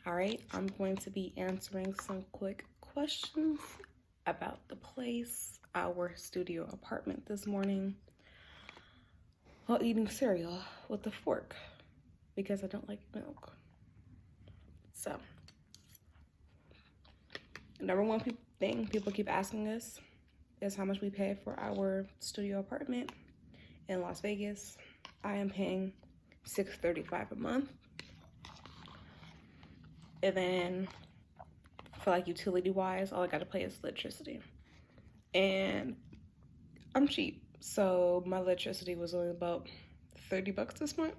All right, I'm going to be answering some quick questions about the place, our studio apartment this morning, while eating cereal with a fork because I don't like milk. So, number one thing people keep asking us is how much we pay for our studio apartment in Las Vegas. I am paying $635 a month. And then for like utility wise, all I gotta pay is electricity. And I'm cheap, so my electricity was only about $30 this month.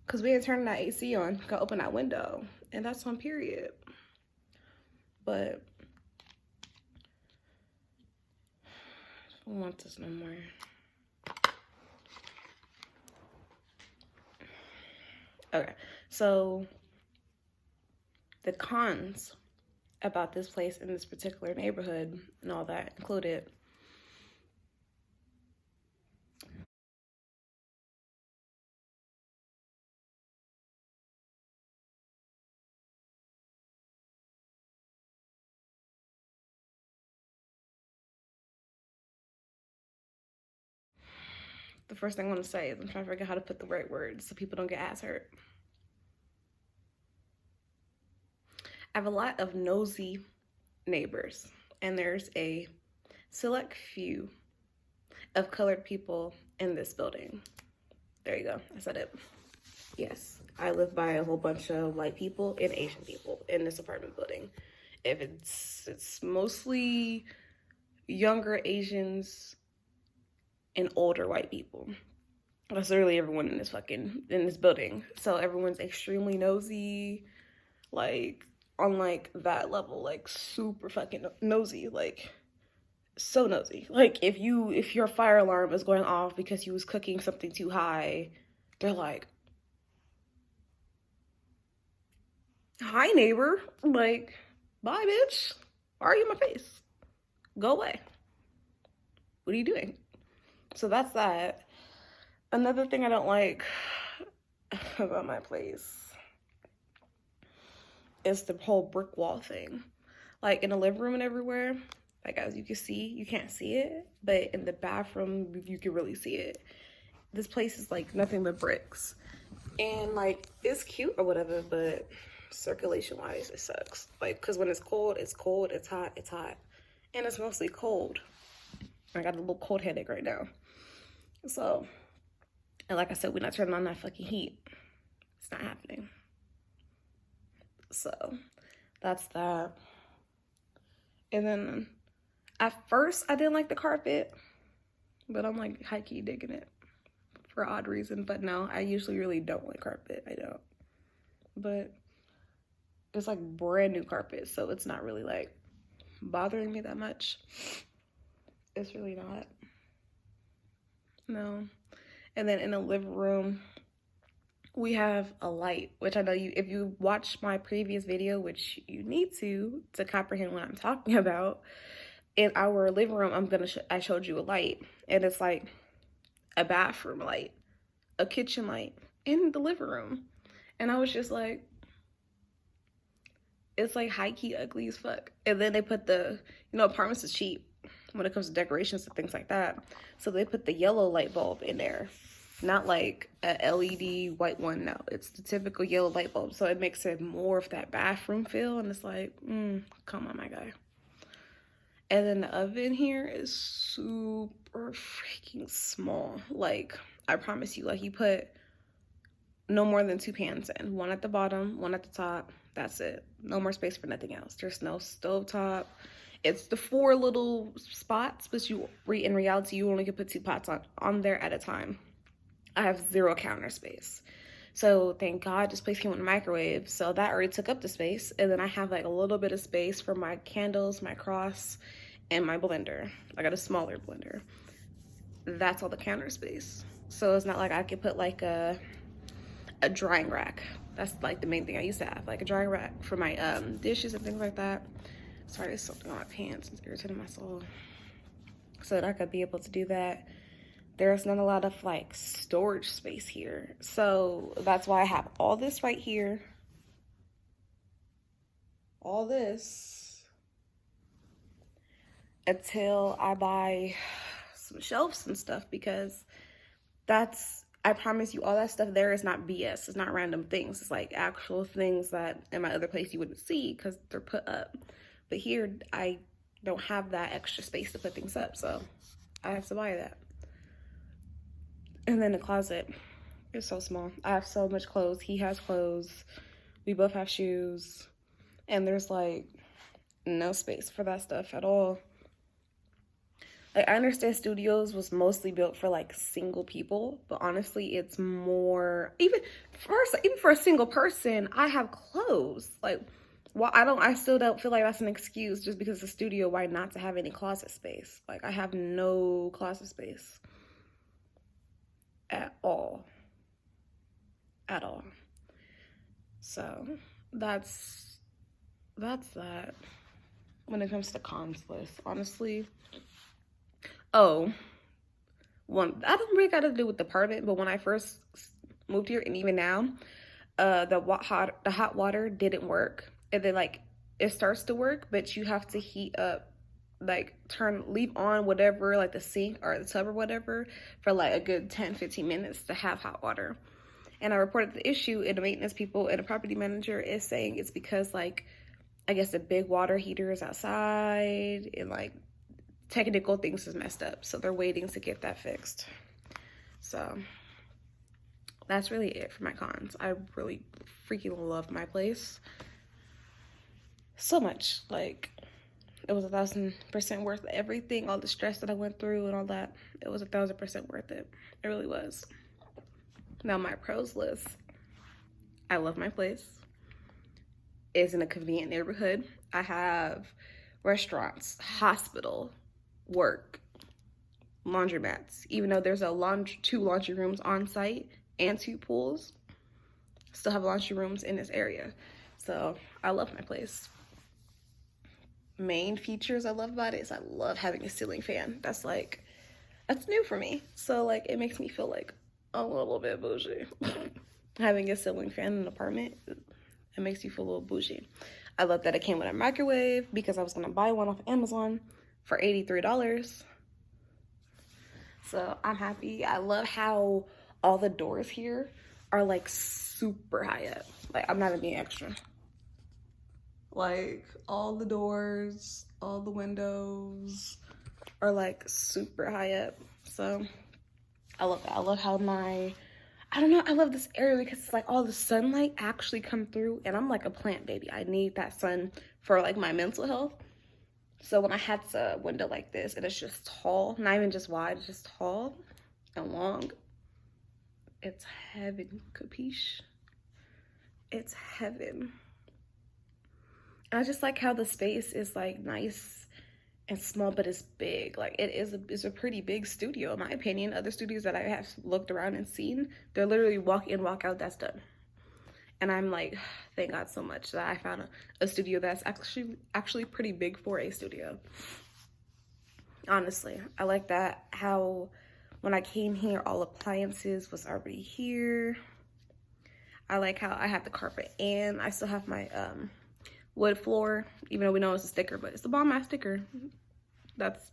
Cause we had turned that AC on, got open that window, and that's on period. But I don't want this no more. Okay, so the cons about this place in this particular neighborhood and all that included the first thing I want to say is I'm trying to figure out how to put the right words so people don't get ass hurt. I have a lot of nosy neighbors, and there's a select few of colored people in this building. There you go, I said it. Yes, I live by a whole bunch of white people and Asian people in this apartment building. If it's mostly younger Asians and older white people. That's literally everyone in this building. So everyone's extremely nosy, like on like that level, like super fucking nosy, like so nosy. Like if your fire alarm is going off because you was cooking something too high, they're like, "Hi neighbor," like, "Bye bitch, why are you in my face? Go away. What are you doing?" So that's that. Another thing I don't like about my place is the whole brick wall thing. Like in the living room and everywhere, like as you can see, you can't see it, but in the bathroom, you can really see it. This place is like nothing but bricks. And like, it's cute or whatever, but circulation wise, it sucks. Like, cause when it's cold, it's cold, it's hot, it's hot. And it's mostly cold. I got a little cold headache right now. So, and like I said, we're not turning on that fucking heat. It's not happening. So that's that. And then at first I didn't like the carpet, but I'm like high-key digging it for odd reason. But no, I usually really don't like carpet. I don't. But it's like brand new carpet, so it's not really like bothering me that much. It's really not. No. And then in the living room, we have a light, which I know if you watch my previous video, which you need to comprehend what I'm talking about. In our living room, I showed you a light, and it's like a bathroom light, a kitchen light in the living room. And I was just like, it's like high-key ugly as fuck. And then they put apartments is cheap when it comes to decorations and things like that. So they put the yellow light bulb in there. Not like a LED white one, no. It's the typical yellow light bulb. So it makes it more of that bathroom feel. And it's like, come on, my guy. And then the oven here is super freaking small. Like, I promise you, like you put no more than 2 pans in. One at the bottom, one at the top. That's it. No more space for nothing else. There's no stovetop. It's the 4 little spots, but in reality, you only can put 2 pots on there at a time. I have 0 counter space. So thank God this place came with a microwave. So that already took up the space. And then I have like a little bit of space for my candles, my cross, and my blender. I got a smaller blender. That's all the counter space. So it's not like I could put like a drying rack. That's like the main thing I used to have, like a drying rack for my dishes and things like that. Sorry, there's something on my pants. It's irritating my soul. So that I could be able to do that. There's not a lot of like storage space here. So that's why I have all this right here. all this until I buy some shelves and stuff, because I promise you, all that stuff there is not BS. It's not random things. It's like actual things that in my other place you wouldn't see because they're put up. But here, I don't have that extra space to put things up, so I have to buy that. And then the closet is so small. I have so much clothes. He has clothes. We both have shoes. And there's like no space for that stuff at all. Like, I understand studios was mostly built for like single people, but honestly, it's more, even for a single person, I have clothes. Like, well, I still don't feel like that's an excuse just because it's a studio, why not to have any closet space? Like, I have no closet space at all. At all. So that's that when it comes to cons list, honestly. Oh, I don't really got to do with the apartment, but when I first moved here and even now, the hot water didn't work. And then like it starts to work, but you have to heat up, like leave on whatever, like the sink or the tub or whatever for like a good 10-15 minutes to have hot water. And I reported the issue, and the maintenance people and the property manager is saying it's because like, I guess the big water heater is outside and like technical things is messed up, so they're waiting to get that fixed. So that's really it for my cons. I really freaking love my place so much. Like, it was 1,000% worth everything, all the stress that I went through and all that. It was 1,000% worth it. It really was. Now my pros list. I love my place. It's in a convenient neighborhood. I have restaurants, hospital, work, laundromats. Even though there's 2 laundry rooms on site and 2 pools, still have laundry rooms in this area. So I love my place. Main features I love about it is I love having a ceiling fan. That's new for me. So like, it makes me feel like a little bit bougie. Having a ceiling fan in an apartment, it makes you feel a little bougie. I love that it came with a microwave because I was gonna buy one off Amazon for $83. So I'm happy. I love how all the doors here are like super high up. Like, I'm not even being extra. Like, all the doors, all the windows are like super high up. So I love that. I love how I don't know, I love this area because it's like all the sunlight actually come through, and I'm like a plant baby. I need that sun for like my mental health. So when I had a window like this, and it's just tall, not even just wide, it's just tall and long, it's heaven, capiche? It's heaven. And I just like how the space is like nice and small, but it's big. Like, it's a pretty big studio, in my opinion. Other studios that I have looked around and seen, they're literally walk in, walk out, that's done. And I'm like, thank God so much that I found a studio that's actually pretty big for a studio. Honestly, I like that, how when I came here, all appliances was already here. I like how I have the carpet, and I still have my wood floor, even though we know it's a sticker, but it's a bomb ass sticker. That's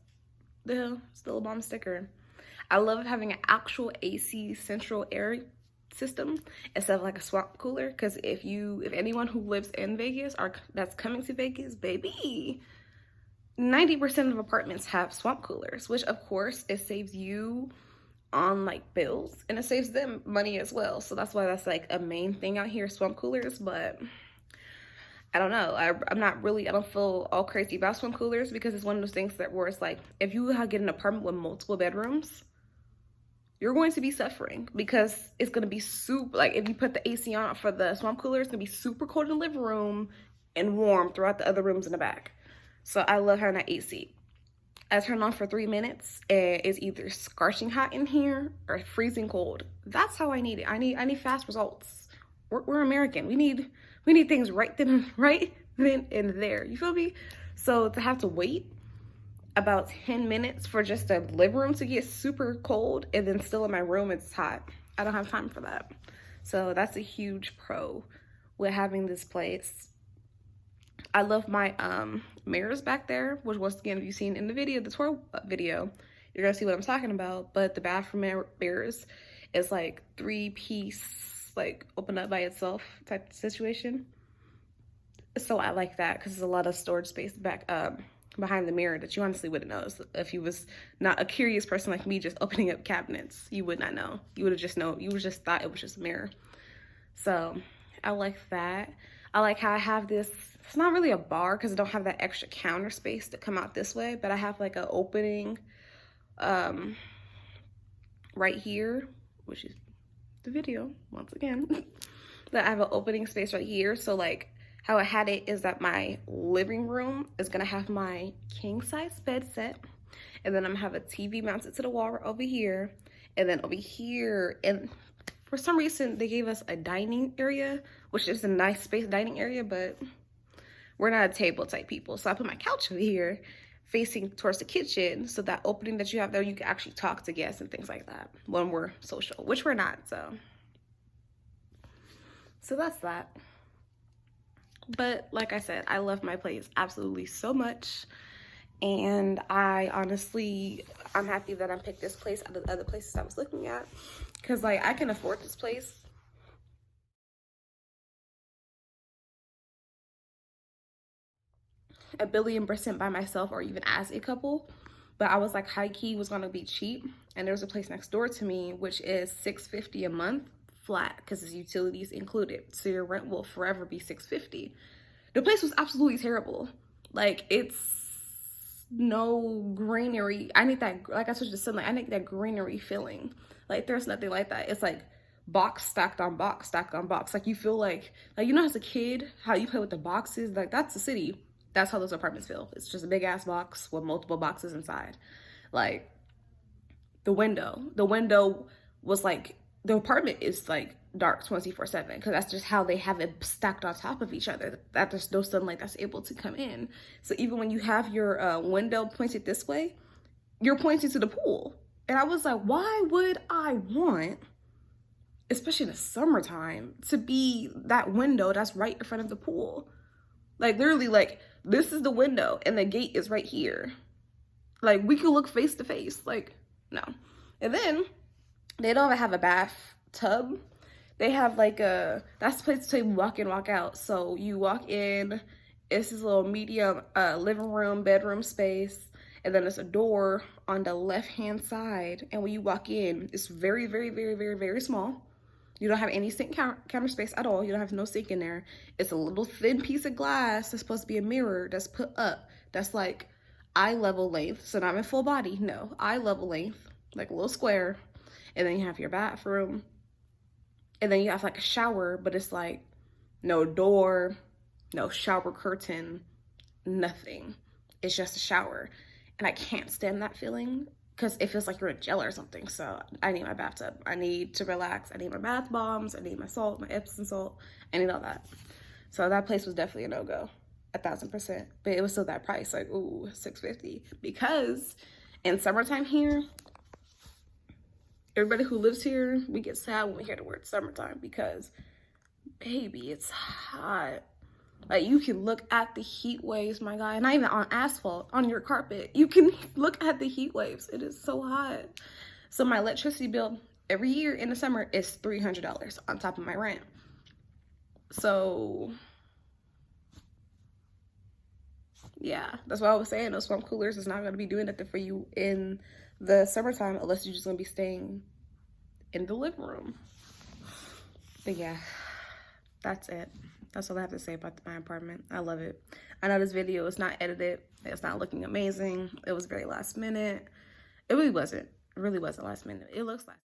still a bomb sticker. I love having an actual AC central air system instead of like a swamp cooler, because if anyone who lives in Vegas or that's coming to Vegas, baby, 90% of apartments have swamp coolers, which of course it saves you on like bills, and it saves them money as well. So that's why that's like a main thing out here, swamp coolers. But I don't know, I don't feel all crazy about swamp coolers, because it's one of those things where it's like, if you get an apartment with multiple bedrooms, you're going to be suffering, because it's going to be super, like if you put the AC on for the swamp cooler, it's going to be super cold in the living room and warm throughout the other rooms in the back. So I love having that AC. I turn on for 3 minutes and it's either scorching hot in here or freezing cold. That's how I need it. I need fast results. We're American. We need things right then and there. You feel me? So to have to wait about 10 minutes for just the living room to get super cold and then still in my room it's hot, I don't have time for that. So that's a huge pro with having this place. I love my mirrors back there, which once again, if you've seen in the video, the tour video, you're gonna see what I'm talking about. But the bathroom mirrors is like 3-piece, like open up by itself type of situation. So I like that because there's a lot of storage space back behind the mirror that you honestly wouldn't notice if you was not a curious person like me, just opening up cabinets. You would not know. You would have just known. You would just thought it was just a mirror. So I like that. I like how I have this. It's not really a bar because I don't have that extra counter space to come out this way, but I have like an opening right here, which is the video once again. That I have an opening space right here. So like how I had it is that my living room is gonna have my king size bed set, and then I'm gonna have a TV mounted to the wall over here, and then over here, and for some reason they gave us a dining area, which is a nice space dining area, but we're not a table type people. So I put my couch over here facing towards the kitchen, so that opening that you have there, you can actually talk to guests and things like that when we're social, which we're not, so that's that. But like I said, I love my place absolutely so much, and I'm happy that I picked this place out of the other places I was looking at, because like I can afford this place. Billy and Brisson by myself or even as a couple, but I was like high key was gonna be cheap, and there's a place next door to me which is $650 a month flat because it's utilities included, so your rent will forever be $650. The place was absolutely terrible. Like, it's no greenery. I need that, like I told you to sunlight, I need that greenery feeling. Like, there's nothing like that. It's like box stacked on box stacked on box. Like, you feel like you know as a kid how you play with the boxes, like that's the city. That's how those apartments feel. It's just a big ass box with multiple boxes inside. Like, the window was like, the apartment is like dark 24/7 because that's just how they have it stacked on top of each other, that there's no sunlight that's able to come in. So even when you have your window pointed this way, you're pointing to the pool. And I was like, why would I want, especially in the summertime, to be that window that's right in front of the pool? Like, literally, like, this is the window and the gate is right here. Like, we could look face to face. Like, no. And then they don't even have a bathtub. They have like that's the place to walk in, walk out. So you walk in, it's this little medium living room, bedroom space, and then there's a door on the left-hand side. And when you walk in, it's very, very, very, very, very small. You don't have any sink counter space at all. You don't have no sink in there. It's a little thin piece of glass that's supposed to be a mirror that's put up. That's like eye level length. So not in full body, no, eye level length, like a little square. And then you have your bathroom. And then you have like a shower, but it's like no door, no shower curtain, nothing. It's just a shower. And I can't stand that feeling because it feels like you're in jail or something. So I need my bathtub. I need to relax. I need my bath bombs. I need my salt, my Epsom salt. I need all that. So that place was definitely a no-go, 1000%. But it was still that price, like, ooh, $650. Because in summertime here, everybody who lives here, we get sad when we hear the word summertime because, baby, it's hot. Like, you can look at the heat waves, my guy, not even on asphalt, on your carpet. You can look at the heat waves. It is so hot. So my electricity bill every year in the summer is $300 on top of my rent. So, yeah, that's what I was saying. Those swamp coolers is not going to be doing nothing for you in the summertime unless you're just going to be staying in the living room. But yeah, that's it. That's all I have to say about my apartment. I love it. I know this video is not edited. It's not looking amazing. It was very last minute. It really wasn't. It really wasn't last minute. It looks like